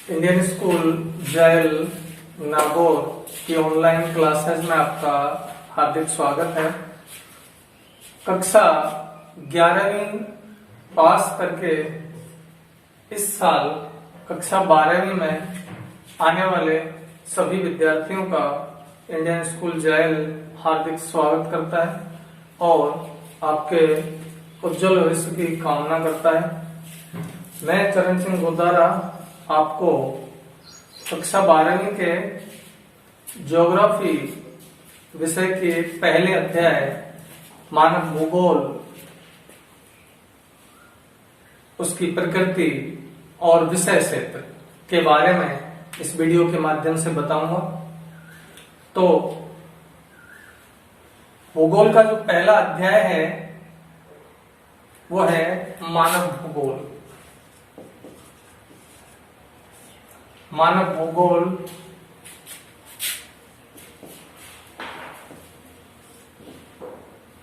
Indian school जायल नागौर की online classes में आपका हार्दिक स्वागत है। कक्षा 11वीं पास करके इस साल कक्षा 12वीं में आने वाले सभी विद्यार्थियों का इंडियन स्कूल जायल हार्दिक स्वागत करता है और आपके उज्जवल भविष्य की कामना करता है। मैं चरण सिंह गोदारा आपको कक्षा 12वीं के ज्योग्राफी विषय के पहले अध्याय मानव भूगोल, उसकी प्रकृति और विषय क्षेत्र के बारे में इस वीडियो के माध्यम से बताऊंगा। तो भूगोल का जो पहला अध्याय है वो है मानव भूगोल। मानव भूगोल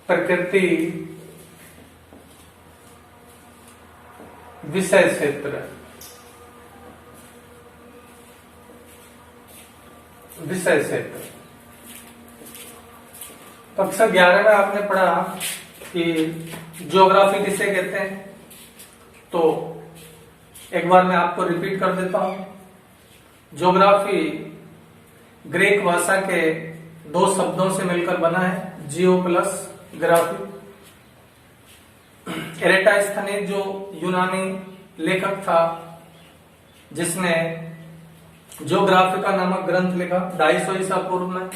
प्रकृति विषय क्षेत्र। विषय क्षेत्र कक्षा 11 में आपने पढ़ा कि ज्योग्राफी किसे कहते हैं। तो एक बार मैं आपको रिपीट कर देता हूं। ज्योग्राफी ग्रीक भाषा के दो शब्दों से मिलकर बना है, जियो प्लस ग्राफी। एरेटास्थनीज जो यूनानी लेखक था जिसने ज्योग्राफिका नामक ग्रंथ लिखा 250 ईसा पूर्व में,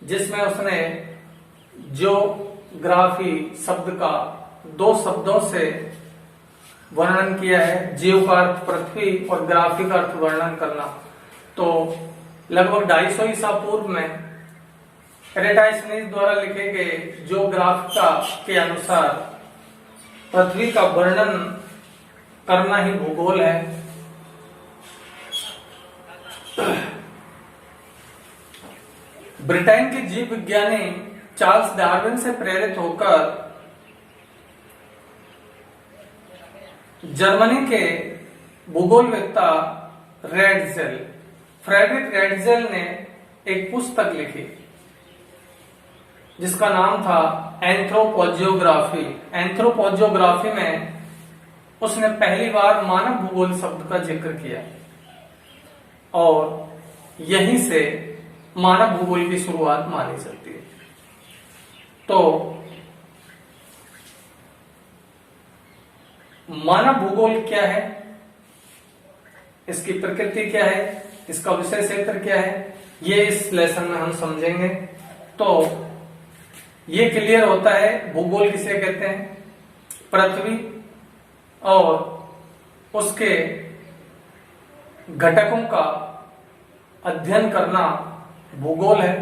जिसमें उसने ज्योग्राफी शब्द का दो शब्दों से वर्णन किया है। जियो का अर्थ पृथ्वी और ग्राफी का अर्थ वर्णन करना। तो लगभग 250 ईसा पूर्व में एरेटास्थनीज द्वारा लिखे गए ज्योग्राफिका के अनुसार पृथ्वी का वर्णन करना ही भूगोल है। ब्रिटेन के जीव विज्ञानी चार्ल्स डार्विन से प्रेरित होकर जर्मनी के भूगोलवेत्ता फ्रेडरिक रेडजेल ने एक पुस्तक लिखी जिसका नाम था एंथ्रोपोजियोग्राफी। एंथ्रोपोजियोग्राफी में उसने पहली बार मानव भूगोल शब्द का जिक्र किया और यहीं से मानव भूगोल की शुरुआत मानी जाती है। तो मानव भूगोल क्या है, इसकी प्रकृति क्या है, इसका विषय क्षेत्र क्या है, ये इस लेसन में हम समझेंगे। तो ये क्लियर होता है भूगोल किसे कहते हैं। पृथ्वी और उसके घटकों का अध्ययन करना भूगोल है।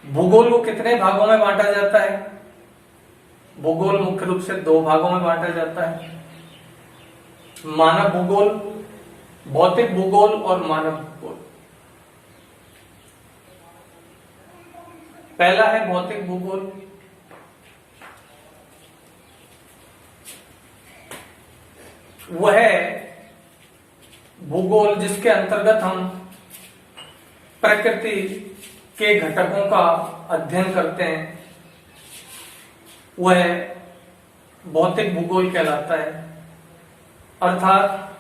भूगोल को कितने भागों में बांटा जाता है? भूगोल मुख्य रूप से दो भागों में बांटा जाता है, मानव भूगोल, भौतिक भूगोल और मानव भूगोल। पहला है भौतिक भूगोल। वह भूगोल जिसके अंतर्गत हम प्रकृति के घटकों का अध्ययन करते हैं, वह भौतिक भूगोल कहलाता है। अर्थात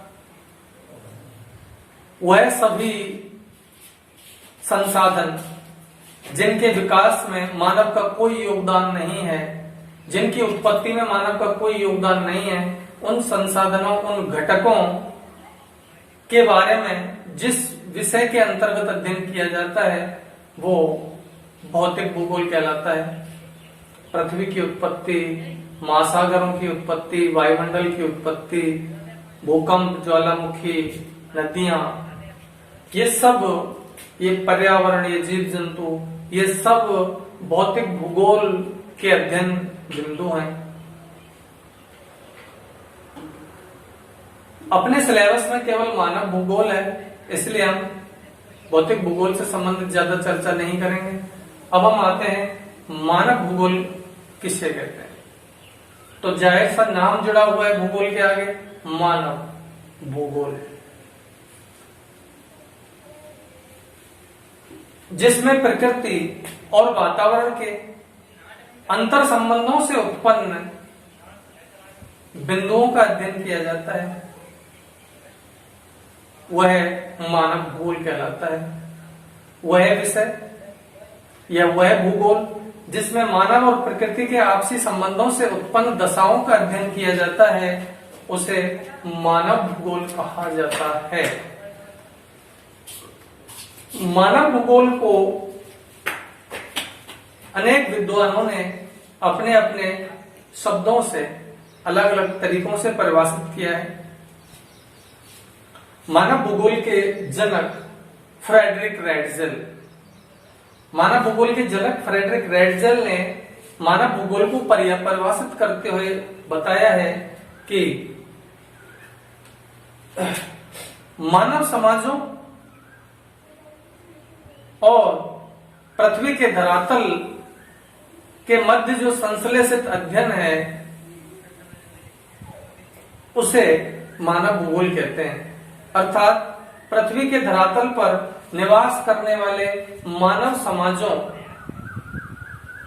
वह सभी संसाधन जिनके विकास में मानव का कोई योगदान नहीं है, जिनकी उत्पत्ति में मानव का कोई योगदान नहीं है, उन संसाधनों, उन घटकों के बारे में जिस विषय के अंतर्गत अध्ययन किया जाता है वो भौतिक भूगोल कहलाता है। पृथ्वी की उत्पत्ति, महासागरों की उत्पत्ति, वायुमंडल की उत्पत्ति, भूकंप, ज्वालामुखी, नदियां, ये सब, ये पर्यावरण, ये जीव जंतु, ये सब भौतिक भूगोल के अध्ययन बिंदु हैं। अपने सिलेबस में केवल मानव भूगोल है, इसलिए हम भौतिक भूगोल से संबंधित ज्यादा चर्चा नहीं करेंगे। अब हम आते हैं मानव भूगोल किसे कहते हैं। तो जाहिर सा नाम जुड़ा हुआ है भूगोल के आगे, मानव भूगोल, जिसमें प्रकृति और वातावरण के अंतर संबंधों से उत्पन्न बिंदुओं का अध्ययन किया जाता है, वह मानव भूगोल कहलाता है। वह विषय या वह भूगोल जिसमें मानव और प्रकृति के आपसी संबंधों से उत्पन्न दशाओं का अध्ययन किया जाता है, उसे मानव भूगोल कहा जाता है। मानव भूगोल को अनेक विद्वानों ने अपने अपने शब्दों से अलग अलग तरीकों से परिभाषित किया है। मानव भूगोल के जनक फ्रेडरिक रेटजेल, मानव भूगोल के जनक फ्रेडरिक रेटजेल ने मानव भूगोल को परिभाषित करते हुए बताया है कि मानव समाजों और पृथ्वी के धरातल के मध्य जो संश्लेषित अध्ययन है, उसे मानव भूगोल कहते हैं। अर्थात पृथ्वी के धरातल पर निवास करने वाले मानव समाजों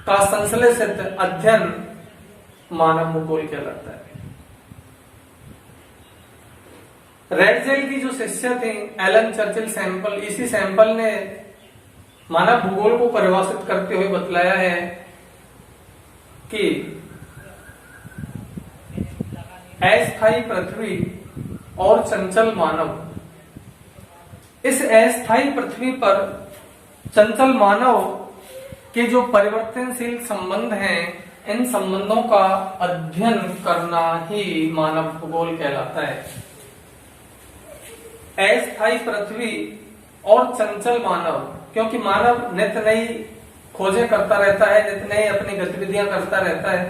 का संश्लेषित अध्ययन मानव भूगोल कहलाता है। रेटजेल की जो शिष्य थी एलन चर्चिल सैंपल, इसी सैंपल ने मानव भूगोल को परिभाषित करते हुए बतलाया है कि अस्थायी पृथ्वी और चंचल मानव, इस अस्थायी पृथ्वी पर चंचल मानव के जो परिवर्तनशील संबंध हैं, इन संबंधों का अध्ययन करना ही मानव भूगोल कहलाता है। अस्थायी पृथ्वी और चंचल मानव, क्योंकि मानव नित्य नई खोजें करता रहता है, नित्य नई अपनी गतिविधियां करता रहता है,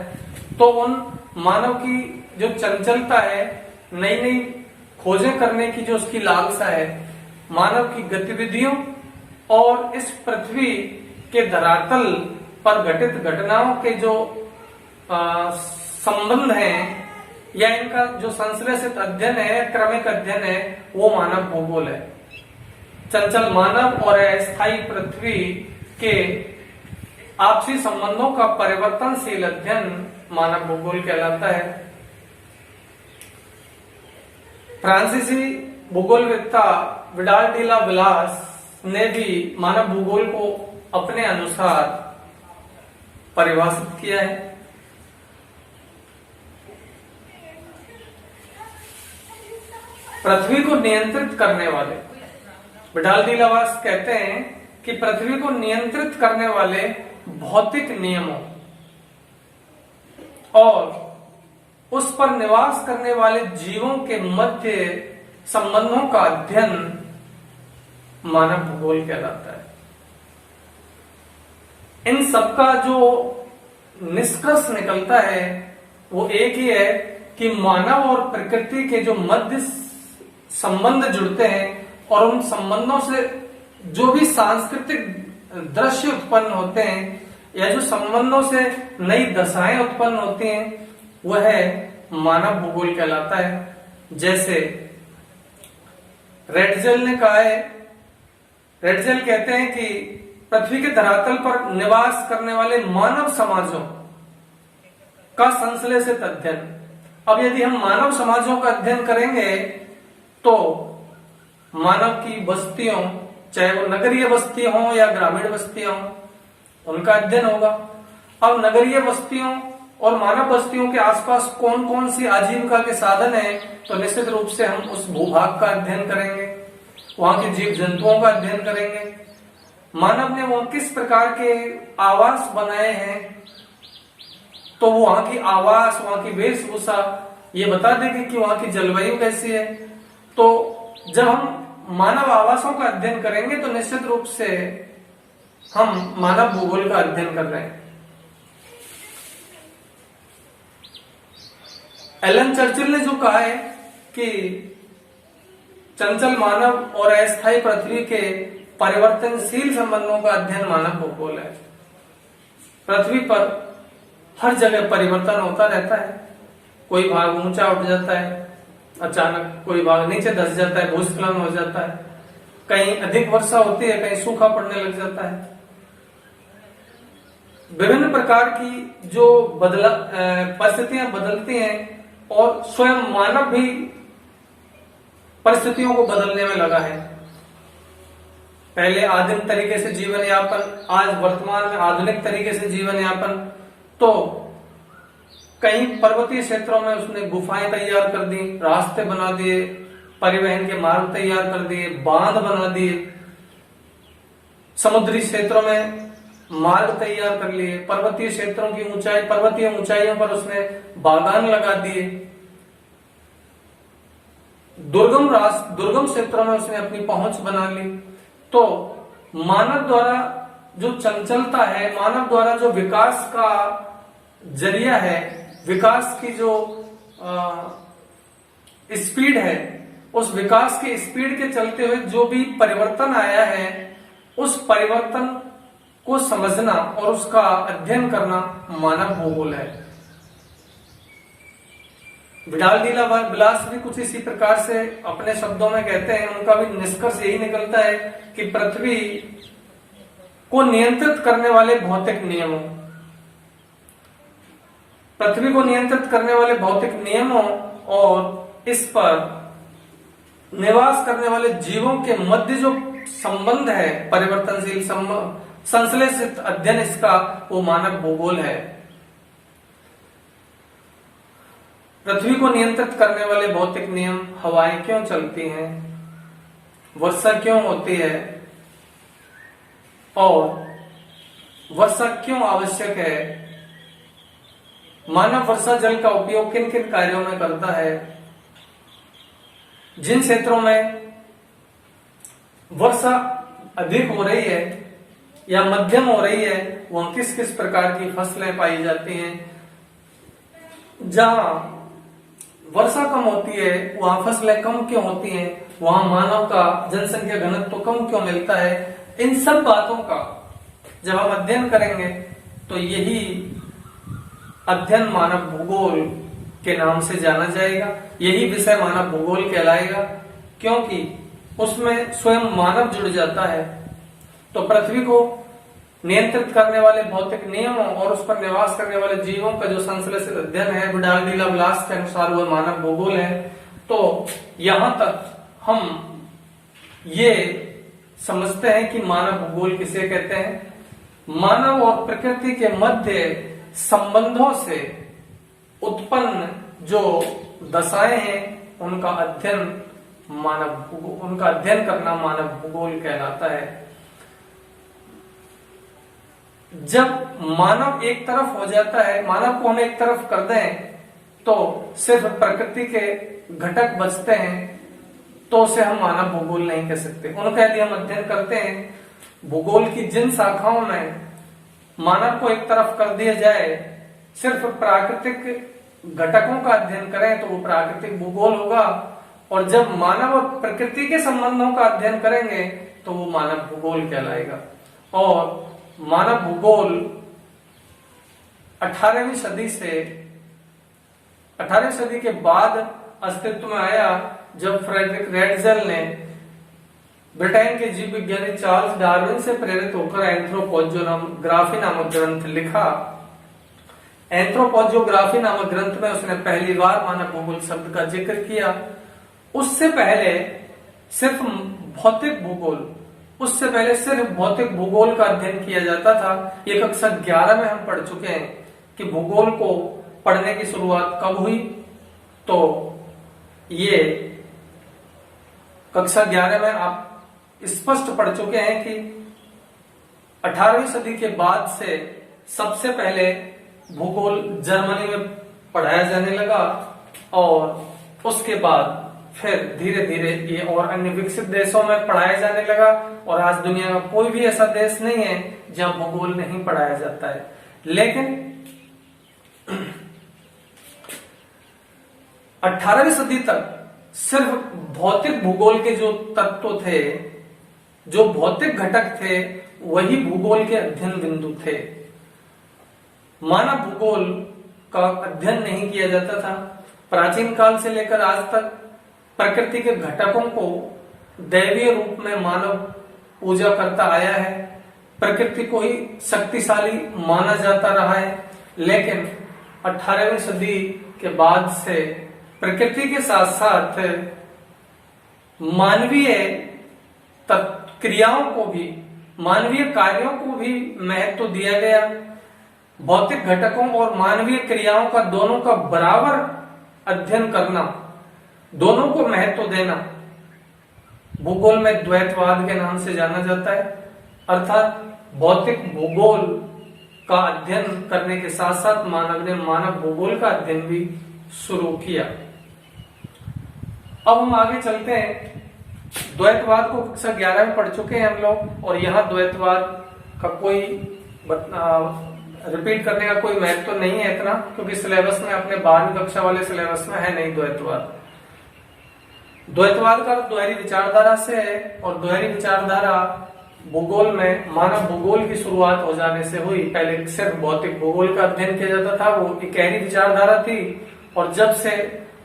तो उन मानव की जो चंचलता है, नई नई खोजें करने की जो उसकी लालसा है, मानव की गतिविधियों और इस पृथ्वी के धरातल पर घटित घटनाओं के जो संबंध हैं या इनका जो संश्लेषित अध्ययन है, क्रमिक अध्ययन है, वो मानव भूगोल है। चंचल मानव और अस्थायी पृथ्वी के आपसी संबंधों का परिवर्तनशील अध्ययन मानव भूगोल कहलाता है। फ्रांसीसी भूगोलवेत्ता विडाल डी ला विलास ने भी मानव भूगोल को अपने अनुसार परिभाषित किया है। पृथ्वी को नियंत्रित करने वाले, विडाल डी ला विलास कहते हैं कि पृथ्वी को नियंत्रित करने वाले भौतिक नियमों और उस पर निवास करने वाले जीवों के मध्य संबंधों का अध्ययन मानव भूगोल कहलाता है। इन सबका जो निष्कर्ष निकलता है वो एक ही है कि मानव और प्रकृति के जो मध्य संबंध जुड़ते हैं और उन संबंधों से जो भी सांस्कृतिक दृश्य उत्पन्न होते हैं या जो संबंधों से नई दशाएं उत्पन्न होती हैं, वह मानव भूगोल कहलाता है। जैसे रेटजेल ने कहा है, रेटजेल कहते हैं कि पृथ्वी के धरातल पर निवास करने वाले मानव समाजों का संश्लेषित अध्ययन। अब यदि हम मानव समाजों का अध्ययन करेंगे तो मानव की बस्तियों, चाहे वो नगरीय बस्ती हो या ग्रामीण बस्तियां हो, उनका अध्ययन होगा। अब नगरीय बस्तियों और मानव बस्तियों के आसपास कौन कौन सी आजीविका के साधन हैं, तो निश्चित रूप से हम उस भूभाग का अध्ययन करेंगे, वहां के जीव जंतुओं का अध्ययन करेंगे, मानव ने वहां किस प्रकार के आवास बनाए हैं, तो वो वहां की आवास, वहां की वेशभूषा ये बता देंगे कि वहां की जलवायु कैसी है। तो जब हम मानव आवासों का अध्ययन करेंगे तो निश्चित रूप से हम मानव भूगोल का अध्ययन कर रहे हैं। एलन चर्चिल ने जो कहा है कि चंचल मानव और अस्थायी पृथ्वी के परिवर्तनशील संबंधों का अध्ययन मानव भूगोल है। पृथ्वी पर हर जगह परिवर्तन होता रहता है, कोई भाग ऊंचा उठ जाता है अचानक कोई भाग नीचे धंस जाता है, भूस्खलन हो जाता है, कहीं अधिक वर्षा होती है, कहीं सूखा पड़ने लग जाता है। विभिन्न प्रकार की जो परिस्थितियां बदलती हैं और स्वयं मानव भी परिस्थितियों को बदलने में लगा है। पहले आदिम तरीके से जीवन यापन, आज वर्तमान में आधुनिक तरीके से जीवन यापन। तो कई पर्वतीय क्षेत्रों में उसने गुफाएं तैयार कर दी, रास्ते बना दिए, परिवहन के मार्ग तैयार कर दिए, बांध बना दिए, समुद्री क्षेत्रों में मार्ग तैयार कर लिए, पर्वतीय क्षेत्रों की पर्वतीय ऊंचाइयों पर उसने बागान लगा दिए, दुर्गम क्षेत्रों में उसने अपनी पहुंच बना ली। तो मानव द्वारा जो चंचलता है, मानव द्वारा जो विकास का जरिया है, विकास की जो स्पीड है, उस विकास के स्पीड के चलते हुए जो भी परिवर्तन आया है, उस परिवर्तन को समझना और उसका अध्ययन करना मानव भूगोल है। विडाल डीला ब्लास भी कुछ इसी प्रकार से अपने शब्दों में कहते हैं। उनका भी निष्कर्ष यही निकलता है कि पृथ्वी को नियंत्रित करने वाले भौतिक नियमों, पृथ्वी को नियंत्रित करने वाले भौतिक नियमों और इस पर निवास करने वाले जीवों के मध्य जो संबंध है, परिवर्तनशील संश्लेषित अध्ययन इसका, वो मानव भूगोल है। पृथ्वी को नियंत्रित करने वाले भौतिक नियम, हवाएं क्यों चलती हैं, वर्षा क्यों होती है और वर्षा क्यों आवश्यक है, मानव वर्षा जल का उपयोग किन किन कार्यों में करता है, जिन क्षेत्रों में वर्षा अधिक हो रही है या मध्यम हो रही है, वहां किस किस प्रकार की फसलें पाई जाती हैं, जहां वर्षा कम होती है वहां फसलें कम क्यों होती हैं, वहां मानव का जनसंख्या घनत्व कम क्यों मिलता है। इन सब बातों का जब हम अध्ययन करेंगे तो यही अध्ययन मानव भूगोल के नाम से जाना जाएगा। यही विषय मानव भूगोल कहलाएगा, क्योंकि उसमें स्वयं मानव जुड़ जाता है। तो पृथ्वी को नियंत्रित करने वाले भौतिक नियमों और उस पर निवास करने वाले जीवों का जो संश्लेषित अध्ययन है, विडाल डीला ब्लास के अनुसार वह मानव भूगोल है। तो यहां तक हम ये समझते हैं कि मानव भूगोल किसे कहते हैं। मानव और प्रकृति के मध्य संबंधों से उत्पन्न जो दशाएं हैं, उनका अध्ययन करना मानव भूगोल कहलाता है। जब मानव एक तरफ हो जाता है, मानव को हम एक तरफ कर दें तो सिर्फ प्रकृति के घटक बचते हैं, तो उसे हम मानव भूगोल नहीं कह सकते। उनका यदि हम अध्ययन करते हैं, भूगोल की जिन शाखाओं में मानव को एक तरफ कर दिया जाए, सिर्फ प्राकृतिक घटकों का अध्ययन करें तो वो प्राकृतिक भूगोल होगा, और जब मानव और प्रकृति के संबंधों का अध्ययन करेंगे तो वो मानव भूगोल कहलाएगा। और मानव भूगोल 18वीं सदी के बाद अस्तित्व में आया, जब फ्रेडरिक रेडजल ने ब्रिटेन के जीव विज्ञानी चार्ल्स डार्विन से प्रेरित होकर एंथ्रोपोजियोग्राफी नामक ग्रंथ लिखा। एंथ्रोपोजियोग्राफी नामक ग्रंथ में उसने पहली बार मानव भूगोल शब्द का जिक्र किया। उससे पहले सिर्फ भौतिक भूगोल का अध्ययन किया जाता था। ये कक्षा 11 में हम पढ़ चुके हैं कि भूगोल को पढ़ने की शुरुआत कब हुई। तो ये कक्षा 11 में आप स्पष्ट पढ़ चुके हैं कि 18वीं सदी के बाद से सबसे पहले भूगोल जर्मनी में पढ़ाया जाने लगा, और उसके बाद फिर धीरे धीरे ये और अन्य विकसित देशों में पढ़ाया जाने लगा। और आज दुनिया में कोई भी ऐसा देश नहीं है जहां भूगोल नहीं पढ़ाया जाता है। लेकिन 18वीं सदी तक सिर्फ भौतिक भूगोल के जो तत्व थे, जो भौतिक घटक थे, वही भूगोल के अध्ययन बिंदु थे। मानव भूगोल का अध्ययन नहीं किया जाता था। प्राचीन काल से लेकर आज तक प्रकृति के घटकों को दैवीय रूप में मानव पूजा करता आया है। प्रकृति को ही शक्तिशाली माना जाता रहा है, लेकिन 18वीं सदी के बाद से प्रकृति के साथ साथ मानवीय क्रियाओं को भी, मानवीय कार्यों को भी महत्व दिया गया। भौतिक घटकों और मानवीय क्रियाओं का, दोनों का बराबर अध्ययन करना, दोनों को महत्व देना भूगोल में द्वैतवाद के नाम से जाना जाता है। अर्थात भौतिक भूगोल का अध्ययन करने के साथ साथ मानव ने मानव भूगोल का अध्ययन भी शुरू किया। अब हम आगे चलते हैं। द्वैतवाद को कक्षा 11 में पढ़ चुके हैं हम लोग, और यहाँ द्वैतवाद का कोई रिपीट करने का कोई महत्व तो नहीं है इतना, क्योंकि सिलेबस में, अपने 12वीं कक्षा वाले सिलेबस में है नहीं द्वैतवाद। द्वैतवाद का द्वैरी विचारधारा से है, और द्वैरी विचारधारा भूगोल में, मानव भूगोल की शुरुआत हो जाने से हुई। पहले सिर्फ भौतिक भूगोल का अध्ययन किया जाता था, वो इकहरी विचारधारा थी, और जब से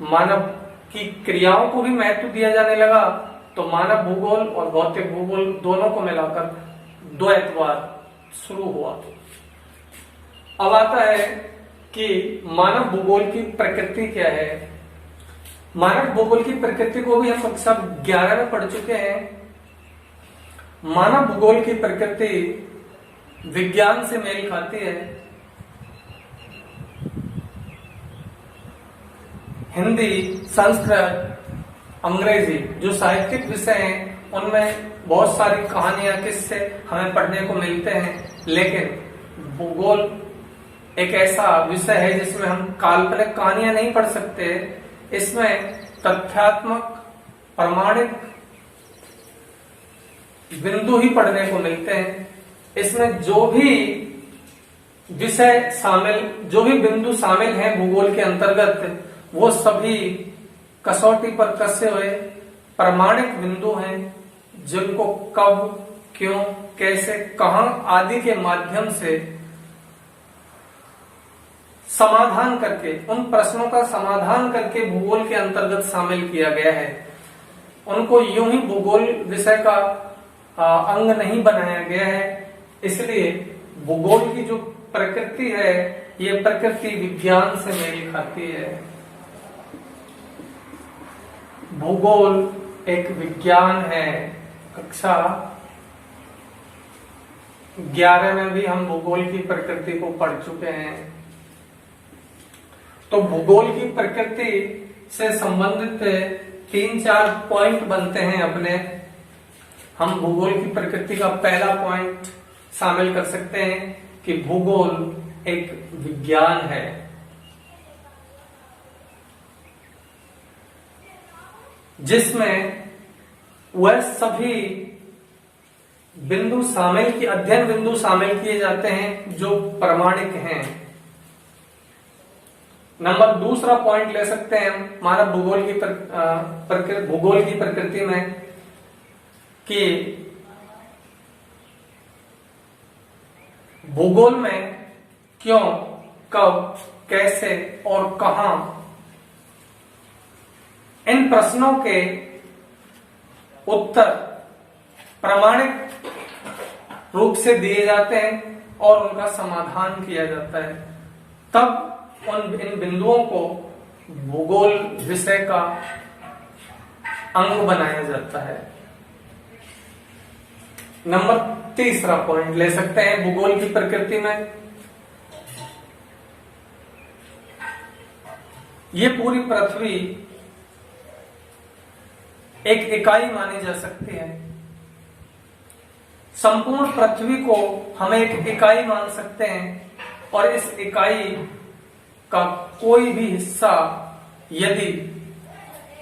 मानव की क्रियाओं को भी महत्व दिया जाने लगा, तो मानव भूगोल और भौतिक भूगोल दोनों को मिलाकर द्वैतवाद शुरू हुआ। अब आता है कि मानव भूगोल की प्रकृति क्या है। मानव भूगोल की प्रकृति को भी हम कक्षा 11 में पढ़ चुके हैं। मानव भूगोल की प्रकृति विज्ञान से मेल खाती है। हिंदी, संस्कृत, अंग्रेजी जो साहित्यिक विषय हैं, उनमें बहुत सारी कहानियां, किस्से हमें पढ़ने को मिलते हैं, लेकिन भूगोल एक ऐसा विषय है जिसमें हम काल्पनिक कहानियां नहीं पढ़ सकते। इसमें तथ्यात्मक, प्रमाणिक बिंदु ही पढ़ने को मिलते हैं। इसमें जो भी विषय शामिल, जो भी बिंदु शामिल हैं भूगोल के अंतर्गत, वो सभी कसौटी पर कसे हुए प्रमाणिक बिंदु हैं, जिनको कब, क्यों, कैसे, कहां आदि के माध्यम से समाधान करके, उन प्रश्नों का समाधान करके भूगोल के अंतर्गत शामिल किया गया है। उनको यूं ही भूगोल विषय का अंग नहीं बनाया गया है। इसलिए भूगोल की जो प्रकृति है, ये प्रकृति विज्ञान से मेल खाती है। भूगोल एक विज्ञान है। कक्षा 11 में भी हम भूगोल की प्रकृति को पढ़ चुके हैं। तो भूगोल की प्रकृति से संबंधित 3-4 पॉइंट बनते हैं अपने। हम भूगोल की प्रकृति का पहला पॉइंट शामिल कर सकते हैं कि भूगोल एक विज्ञान है। जिसमें वह सभी बिंदु शामिल, अध्ययन बिंदु शामिल किए जाते हैं जो प्रमाणिक हैं। नंबर दूसरा पॉइंट ले सकते हैं हम मानव भूगोल की भूगोल की प्रकृति में कि भूगोल में क्यों, कब, कैसे और कहां, इन प्रश्नों के उत्तर प्रामाणिक रूप से दिए जाते हैं और उनका समाधान किया जाता है। तब इन बिंदुओं को भूगोल विषय का अंग बनाया जाता है। नंबर तीसरा पॉइंट ले सकते हैं भूगोल की प्रकृति में, ये पूरी पृथ्वी एक इकाई मानी जा सकती है। संपूर्ण पृथ्वी को हम एक इकाई मान सकते हैं, और इस इकाई का कोई भी हिस्सा यदि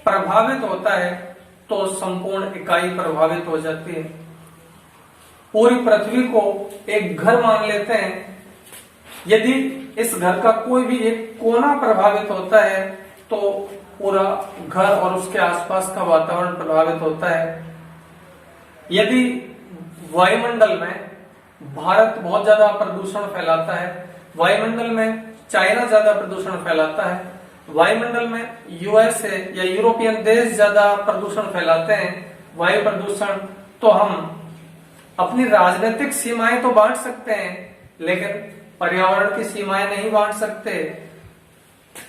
प्रभावित होता है तो संपूर्ण इकाई प्रभावित हो जाती है। पूरी पृथ्वी को एक घर मान लेते हैं। यदि इस घर का कोई भी एक कोना प्रभावित होता है तो पूरा घर और उसके आसपास का वातावरण प्रभावित होता है। यदि वायुमंडल में भारत बहुत ज्यादा प्रदूषण फैलाता है, वायुमंडल में चाइना ज्यादा प्रदूषण फैलाता है, वायुमंडल में यूएसए या यूरोपियन देश ज्यादा प्रदूषण फैलाते हैं, वायु प्रदूषण, तो हम अपनी राजनीतिक सीमाएं तो बांट सकते हैं, लेकिन पर्यावरण की सीमाएं नहीं बांट सकते।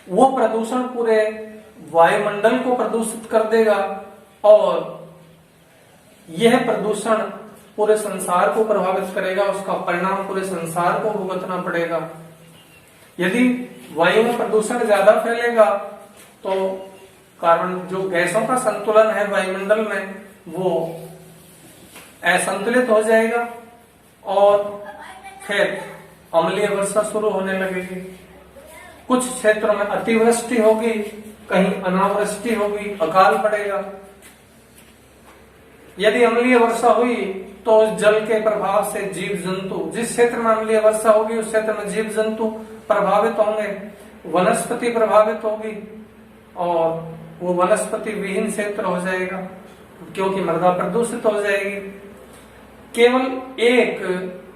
वो प्रदूषण पूरे वायुमंडल को प्रदूषित कर देगा और यह प्रदूषण पूरे संसार को प्रभावित करेगा, उसका परिणाम पूरे संसार को भुगतना पड़ेगा। यदि वायु में प्रदूषण ज्यादा फैलेगा तो कार्बन जो गैसों का संतुलन है वायुमंडल में वो असंतुलित हो जाएगा और फिर अम्लीय वर्षा शुरू होने लगेगी। कुछ क्षेत्रों में अतिवृष्टि होगी, कहीं अनावृष्टि होगी, अकाल पड़ेगा। यदि अम्लीय वर्षा हुई तो उस जल के प्रभाव से जीव जंतु, जिस क्षेत्र में अम्लीय वर्षा होगी उस क्षेत्र में जीव जंतु प्रभावित होंगे, वनस्पति प्रभावित होगी और वो वनस्पति विहीन क्षेत्र हो जाएगा क्योंकि मृदा प्रदूषित हो जाएगी। केवल एक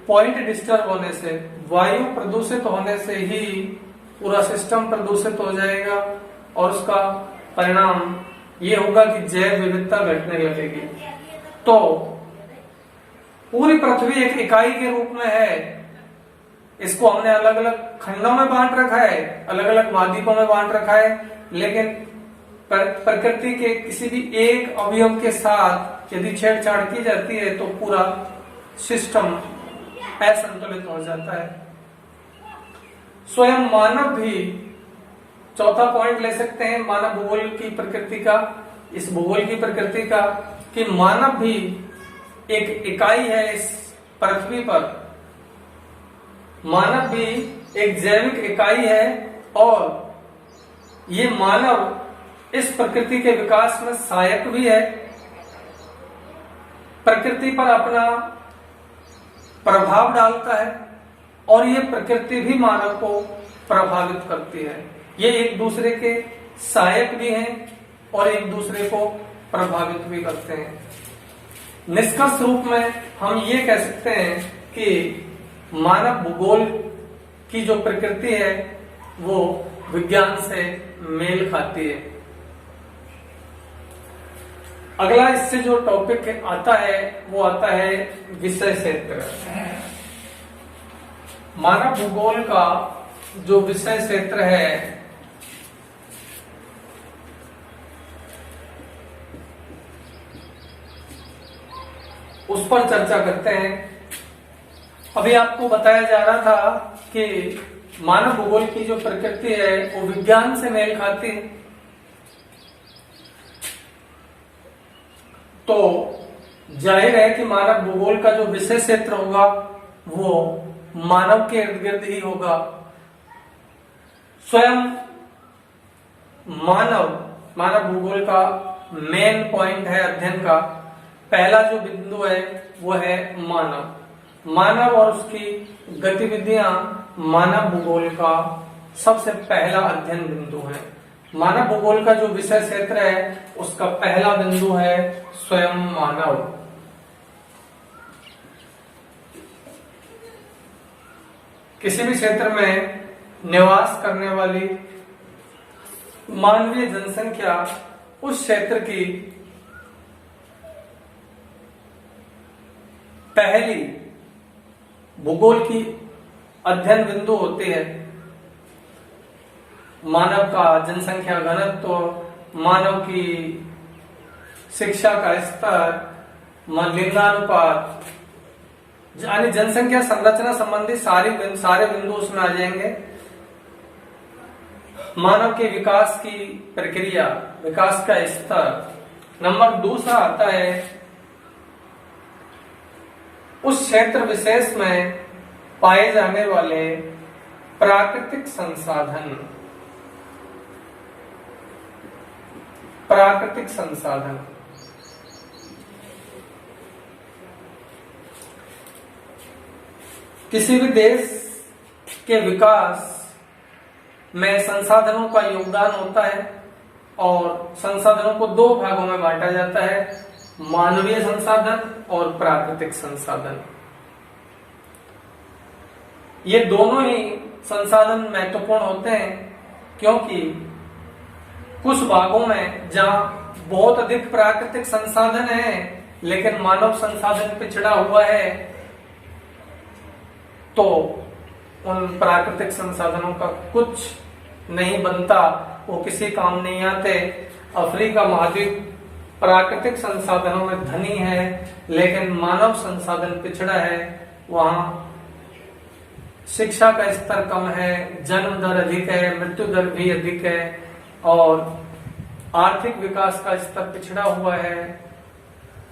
पॉइंट डिस्टर्ब होने से, वायु प्रदूषित होने से ही पूरा सिस्टम प्रदूषित हो जाएगा और उसका परिणाम ये होगा कि जैव विविधता घटने लगेगी। तो पूरी पृथ्वी एक इकाई के रूप में है, इसको हमने अलग अलग खंडों में बांट रखा है, अलग अलग महाद्वीपों में बांट रखा है, लेकिन प्रकृति के किसी भी एक अवयव के साथ यदि छेड़छाड़ की जाती है तो पूरा सिस्टम असंतुलित हो जाता है। स्वयं मानव भी, चौथा पॉइंट ले सकते हैं मानव भूगोल की प्रकृति का, इस भूगोल की प्रकृति का, कि मानव भी एक इकाई है इस पृथ्वी पर। मानव भी एक जैविक इकाई है और ये मानव इस प्रकृति के विकास में सहायक भी है। प्रकृति पर अपना प्रभाव डालता है और ये प्रकृति भी मानव को प्रभावित करती है। ये एक दूसरे के सहायक भी हैं और एक दूसरे को प्रभावित भी करते हैं। निष्कर्ष रूप में हम ये कह सकते हैं कि मानव भूगोल की जो प्रकृति है वो विज्ञान से मेल खाती है। अगला इससे जो टॉपिक आता है वो आता है विषय क्षेत्र। मानव भूगोल का जो विषय क्षेत्र है उस पर चर्चा करते हैं। अभी आपको बताया जा रहा था कि मानव भूगोल की जो प्रकृति है वो विज्ञान से मेल खाती है। तो जाहिर है कि मानव भूगोल का जो विषय क्षेत्र होगा वो मानव के इर्द गिर्द ही होगा। स्वयं मानव भूगोल का मेन पॉइंट है अध्ययन का, पहला जो बिंदु है वो है मानव और उसकी गतिविधियां मानव भूगोल का सबसे पहला अध्ययन बिंदु है। मानव भूगोल का जो विषय क्षेत्र है उसका पहला बिंदु है स्वयं मानव। किसी भी क्षेत्र में निवास करने वाली मानवीय जनसंख्या उस क्षेत्र की पहली भूगोल की अध्ययन बिंदु होती है। मानव का जनसंख्या घनत्व, मानव की शिक्षा का स्तर, लिंगानुपात, यानी जनसंख्या संरचना संबंधी सारे बिंदु उसमें आ जाएंगे। मानव के विकास की प्रक्रिया, विकास का स्तर। नंबर दूसरा आता है उस क्षेत्र विशेष में पाए जाने वाले प्राकृतिक संसाधन। प्राकृतिक संसाधन किसी भी देश के विकास में संसाधनों का योगदान होता है और संसाधनों को दो भागों में बांटा जाता है, मानवीय संसाधन और प्राकृतिक संसाधन। ये दोनों ही संसाधन महत्वपूर्ण होते हैं क्योंकि कुछ भागों में जहां बहुत अधिक प्राकृतिक संसाधन है लेकिन मानव संसाधन पिछड़ा हुआ है, तो उन प्राकृतिक संसाधनों का कुछ नहीं बनता, वो किसी काम नहीं आते। अफ्रीका महाद्वीप प्राकृतिक संसाधनों में धनी है लेकिन मानव संसाधन पिछड़ा है। वहां शिक्षा का स्तर कम है, जन्म दर अधिक है, मृत्यु दर भी अधिक है और आर्थिक विकास का स्तर पिछड़ा हुआ है।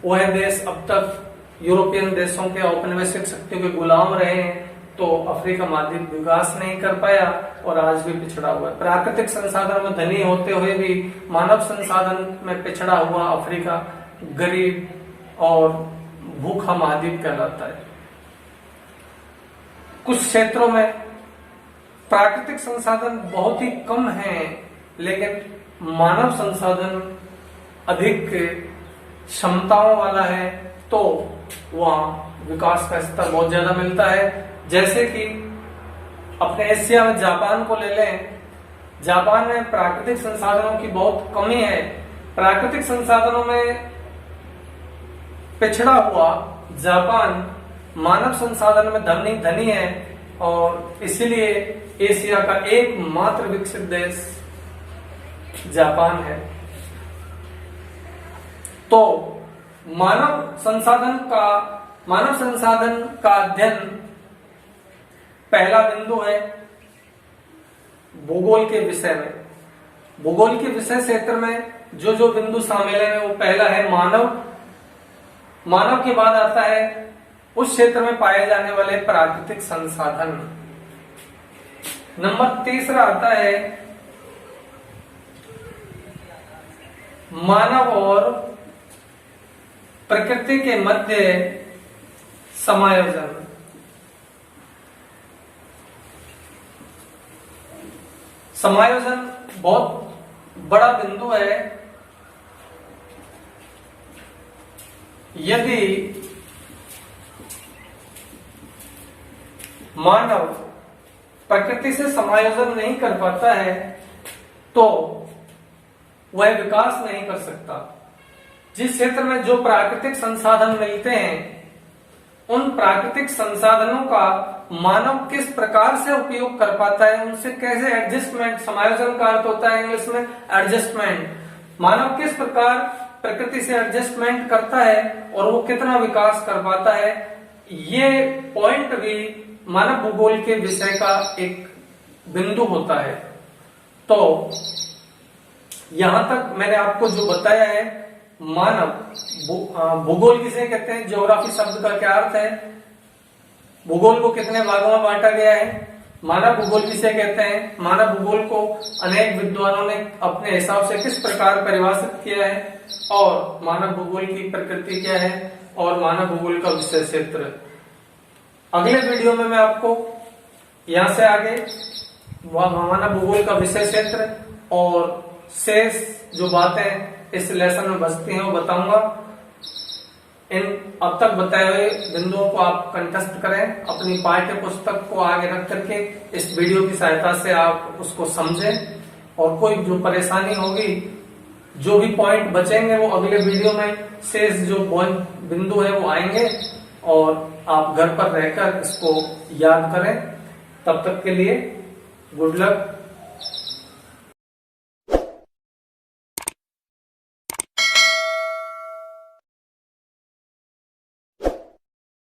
वह देश अब तक यूरोपियन देशों के औपनिवेशिक शक्तियों के गुलाम रहे हैं, तो अफ्रीका महाद्वीप विकास नहीं कर पाया और आज भी पिछड़ा हुआ है। प्राकृतिक संसाधन में धनी होते हुए भी मानव संसाधन में पिछड़ा हुआ अफ्रीका गरीब और भूखा महाद्वीप कहलाता है। कुछ क्षेत्रों में प्राकृतिक संसाधन बहुत ही कम हैं लेकिन मानव संसाधन अधिक क्षमताओं वाला है, तो वहां विकास का स्तर बहुत ज्यादा मिलता है। जैसे कि अपने एशिया में जापान को ले लें, जापान में प्राकृतिक संसाधनों की बहुत कमी है। प्राकृतिक संसाधनों में पिछड़ा हुआ जापान मानव संसाधन में धनी है और इसीलिए एशिया का एकमात्र विकसित देश जापान है। तो मानव संसाधन का अध्ययन पहला बिंदु है भूगोल के विषय में। भूगोल के विषय क्षेत्र में जो बिंदु शामिल है वो पहला है मानव। मानव के बाद आता है उस क्षेत्र में पाए जाने वाले प्राकृतिक संसाधन। नंबर तीसरा आता है मानव और प्रकृति के मध्य समायोजन। समायोजन बहुत बड़ा बिंदु है। यदि मानव प्रकृति से समायोजन नहीं कर पाता है तो वह विकास नहीं कर सकता। जिस क्षेत्र में जो प्राकृतिक संसाधन मिलते हैं उन प्राकृतिक संसाधनों का मानव किस प्रकार से उपयोग कर पाता है, उनसे कैसे एडजस्टमेंट, समायोजन का अर्थ होता है इंग्लिश में एडजस्टमेंट, मानव किस प्रकार प्रकृति से एडजस्टमेंट करता है और वो कितना विकास कर पाता है, ये पॉइंट भी मानव भूगोल के विषय का एक बिंदु होता है। तो यहां तक मैंने आपको जो बताया है मानव भूगोल किसे कहते हैं, ज्योग्राफी शब्द का क्या अर्थ है, भूगोल को कितने भागों में बांटा गया है, मानव भूगोल किसे कहते हैं, मानव भूगोल को अनेक विद्वानों ने अपने हिसाब से किस प्रकार परिभाषित किया है और मानव भूगोल की प्रकृति क्या है और मानव भूगोल का विषय क्षेत्र। अगले वीडियो में मैं आपको यहां से आगे मानव भूगोल का विषय क्षेत्र और शेष जो बातें इस लेसन में बचती हैं वो बताऊंगा। इन अब तक बताए हुए बिंदुओं को आप कंठस्थ करें, अपनी पाठ्य पुस्तक को आगे रख करके इस वीडियो की सहायता से आप उसको समझें और कोई जो परेशानी होगी, जो भी पॉइंट बचेंगे वो अगले वीडियो में शेष जो बिंदु है वो आएंगे और आप घर पर रहकर इसको याद करें। तब तक के लिए गुड लक।